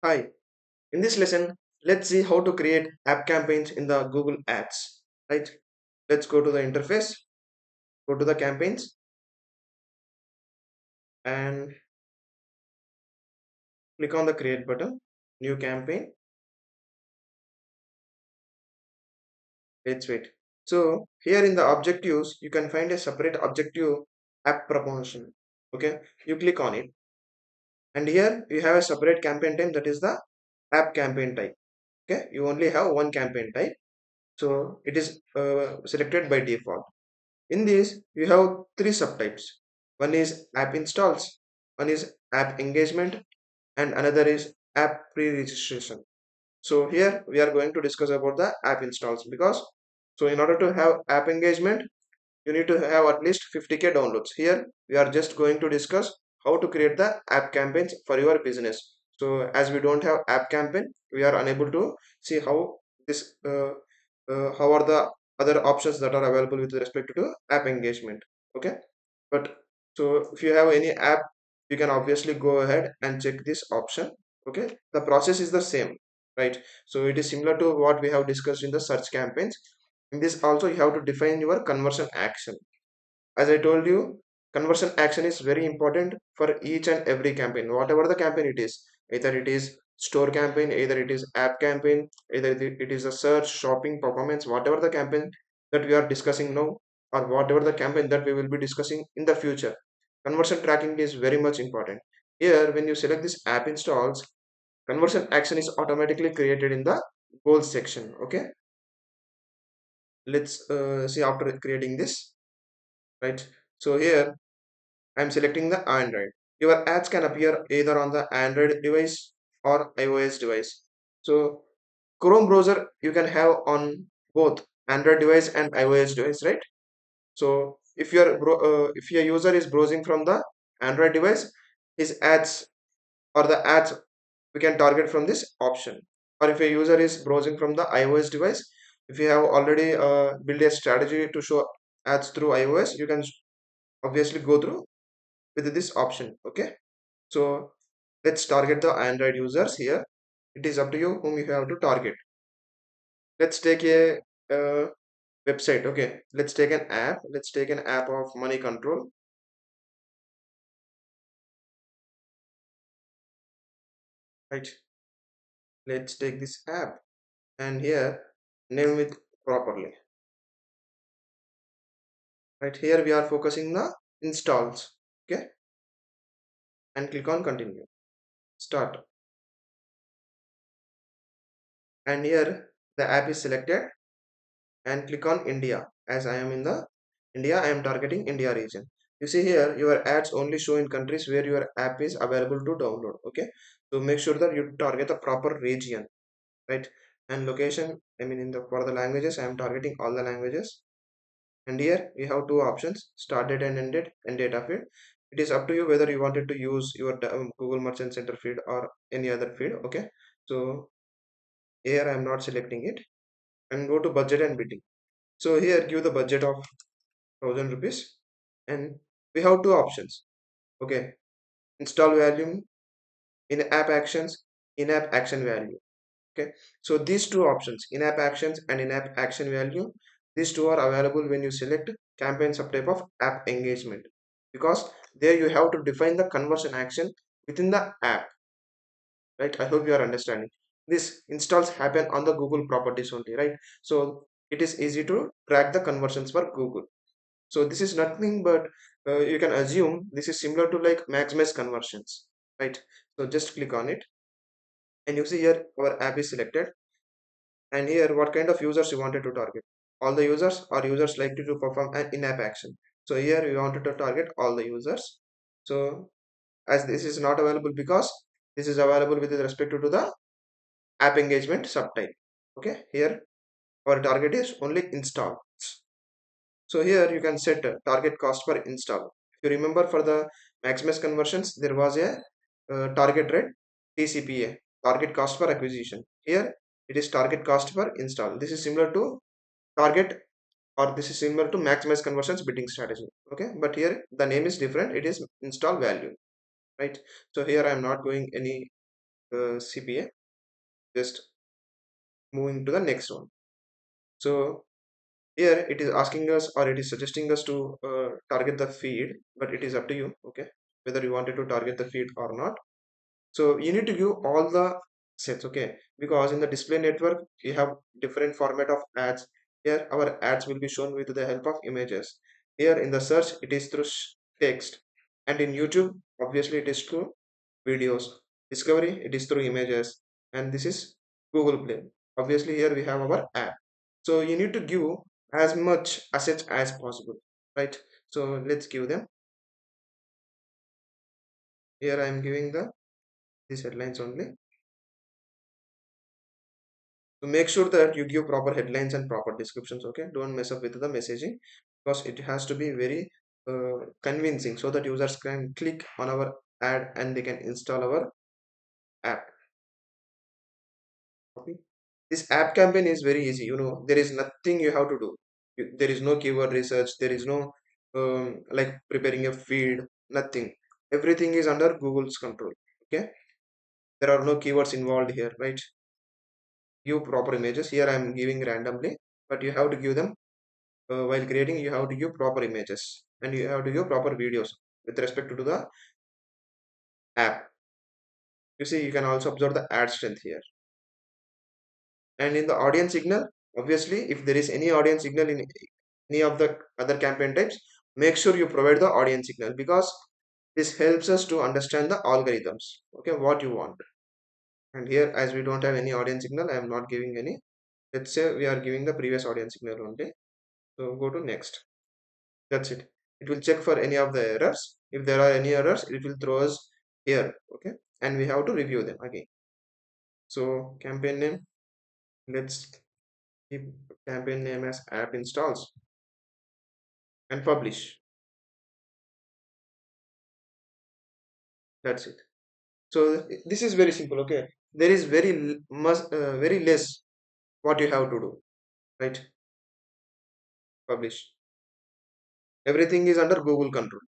Hi, in this lesson, let's see how to create app campaigns in the Google Ads. Right? Let's go to the interface, go to the campaigns, and click on the create button, new campaign. Let's wait. So, here in the objectives, you can find a separate objective app promotion. Okay, you click on it, and here you have a separate campaign type that is the app campaign type. Okay, you only have one campaign type, so it is selected by default. In this, you have three subtypes. One is app installs, one is app engagement, and another is app pre-registration. So here we are going to discuss about the app installs because so in order to have app engagement, you need to have at least 50k downloads. Here we are just going to discuss how to create the app campaigns for your business. So as we don't have app campaign, we are unable to see how this how are the other options that are available with respect to app engagement. Okay, but so if you have any app, you can obviously go ahead and check this option. Okay, the process is the same, right? So it is similar to what we have discussed in the search campaigns. In this also you have to define your conversion action. As I told you, conversion action is very important for each and every campaign, whatever the campaign it is. Either it is store campaign, either it is app campaign, either it is a search, shopping, performance, whatever the campaign that we are discussing now, or whatever the campaign that we will be discussing in the future. Conversion tracking is very much important. Here, when you select this app installs, conversion action is automatically created in the goals section. Okay, let's see after creating this, right? So here I'm selecting the Android. Your ads can appear either on the Android device or iOS device. So Chrome browser you can have on both Android device and iOS device, right? So if your user is browsing from the Android device, his ads or the ads we can target from this option. Or if a user is browsing from the iOS device, if you have already built a strategy to show ads through iOS, you can obviously go through with this option. Okay, so let's target the Android users here. It is up to you whom you have to target. Let's take a website. Okay, let's take an app. Let's take an app of money control. Right, let's take this app and here name it properly. Right, here we are focusing the installs. Okay, and click on continue, start, and here the app is selected and click on India. As I am in the India, I am targeting India region. You see here your ads only show in countries where your app is available to download. Okay, so make sure that you target the proper region, right? And location, I mean in the for the languages I am targeting all the languages. And here we have two options, start date and end date of it. It is up to you whether you wanted to use your Google Merchant Center feed or any other feed. Okay, so here I am not selecting it, and go to budget and bidding. So here give the budget of 1000 rupees, and we have two options. Okay, install value, in-app actions, in-app action value. Okay, so these two options, in-app actions and in-app action value, these two are available when you select campaign subtype of app engagement, because there you have to define the conversion action within the app, right? I hope you are understanding. This installs happen on the Google properties only, right? So it is easy to track the conversions for Google. So this is nothing but you can assume this is similar to like maximize conversions, right? So just click on it, and you see here our app is selected, and here what kind of users you wanted to target, all the users or users likely to perform an in-app action. So here we wanted to target all the users. So as this is not available because this is available with respect to the app engagement subtype. Okay, here our target is only install. So here you can set target cost per install. If you remember for the Maximus conversions, there was a target rate, TCPA, target cost per acquisition. Here it is target cost per install. This is similar to target, or this is similar to Maximus conversions bidding strategy. Okay, but here the name is different. It is install value, right? So here I am not going any CPA. Just moving to the next one. So here it is asking us, or it is suggesting us to target the feed, but it is up to you, okay, whether you wanted to target the feed or not. So you need to give all the sets, okay, because in the display network you have different format of ads. Here our ads will be shown with the help of images. Here in the search it is through text, and in YouTube obviously it is through videos. Discovery it is through images, and this is Google Play. Obviously here we have our app. So you need to give as much assets as possible, right? So let's give them. Here I am giving the these headlines only. So make sure that you give proper headlines and proper descriptions, okay? Don't mess up with the messaging, because it has to be very convincing so that users can click on our ad and they can install our app. Okay? This app campaign is very easy. There is nothing you have to do. There is no keyword research. There is no like preparing a feed. Nothing. Everything is under Google's control. Okay. There are no keywords involved here, right? Give proper images. Here I am giving randomly, but you have to give them while creating. You have to give proper images and you have to give proper videos with respect to the app. You see, you can also observe the ad strength here. And in the audience signal, obviously, if there is any audience signal in any of the other campaign types, make sure you provide the audience signal, because this helps us to understand the algorithms, okay, what you want. And here, as we don't have any audience signal, I am not giving any. Let's say we are giving the previous audience signal only. So go to next. That's it. It will check for any of the errors. If there are any errors, it will throw us here, okay, and we have to review them again. So campaign name, let's keep campaign name as app installs and publish. That's it. So this is very simple, okay. There is very less what you have to do, right? Publish. Everything is under Google control.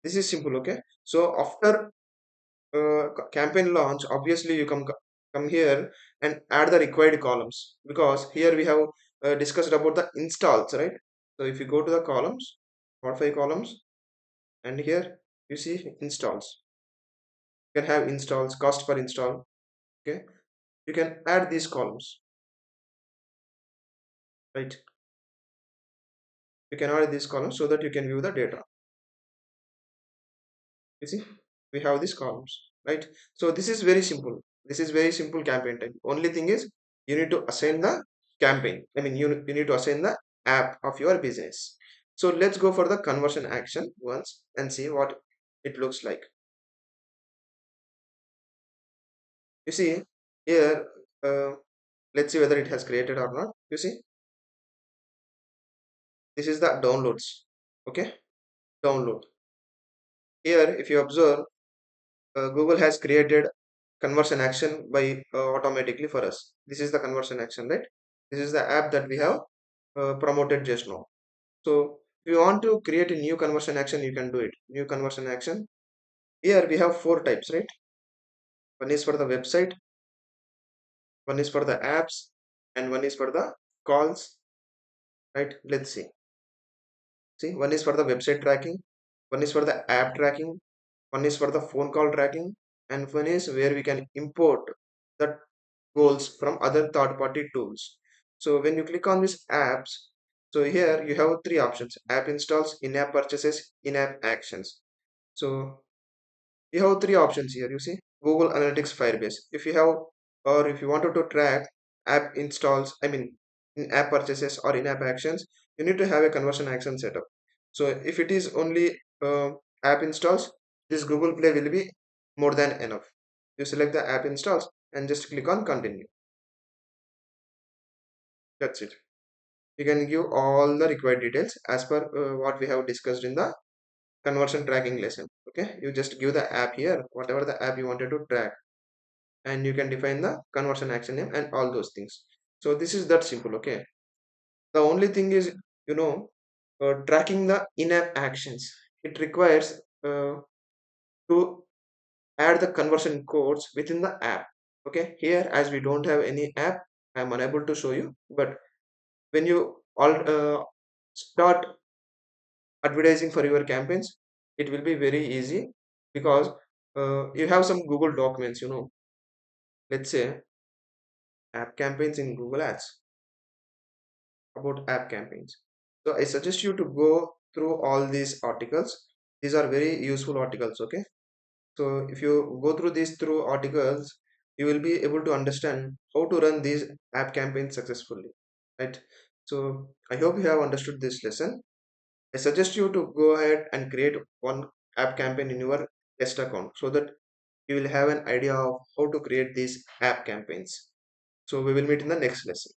This is simple, okay. So after campaign launch, obviously you come here and add the required columns, because here we have discussed about the installs, right? So if you go to the columns, modify columns, and here you see installs. You can have installs, cost per install, okay. You can add these columns, right? You can add these columns so that you can view the data. You see, we have these columns, right? So this is very simple. This is very simple campaign type. Only thing is you need to assign the campaign. I mean, you need to assign the app of your business. So let's go for the conversion action once and see what it looks like. You see here, let's see whether it has created or not. You see, this is the downloads. Okay, download. Here, if you observe, Google has created conversion action by automatically for us. This is the conversion action, right? This is the app that we have promoted just now. So if you want to create a new conversion action, you can do it. New conversion action. Here we have four types, right? One is for the website, one is for the apps, and one is for the calls, right? Let's see. See, one is for the website tracking, one is for the app tracking, one is for the phone call tracking, and one is where we can import the goals from other third-party tools. So when you click on these apps, so here you have three options: app installs, in-app purchases, in-app actions. So you have three options here. You see Google Analytics Firebase. If you have, or if you wanted to track app installs, I mean in-app purchases or in-app actions, you need to have a conversion action setup. So if it is only app installs, this Google Play will be more than enough. You select the app installs and just click on continue. That's it. You can give all the required details as per what we have discussed in the conversion tracking lesson. Okay, you just give the app here, whatever the app you wanted to track, and you can define the conversion action name and all those things. So this is that simple, okay. The only thing is, tracking the in-app actions. It requires to add the conversion codes within the app. Okay, here as we don't have any app, I'm unable to show you, but when you all start advertising for your campaigns, it will be very easy because you have some Google documents, let's say app campaigns in Google Ads, about app campaigns. So I suggest you to go through all these articles. These are very useful articles. Okay, so if you go through these through articles, you will be able to understand how to run these app campaigns successfully, right? So I hope you have understood this lesson. I suggest you to go ahead and create one app campaign in your test account so that you will have an idea of how to create these app campaigns. So we will meet in the next lesson.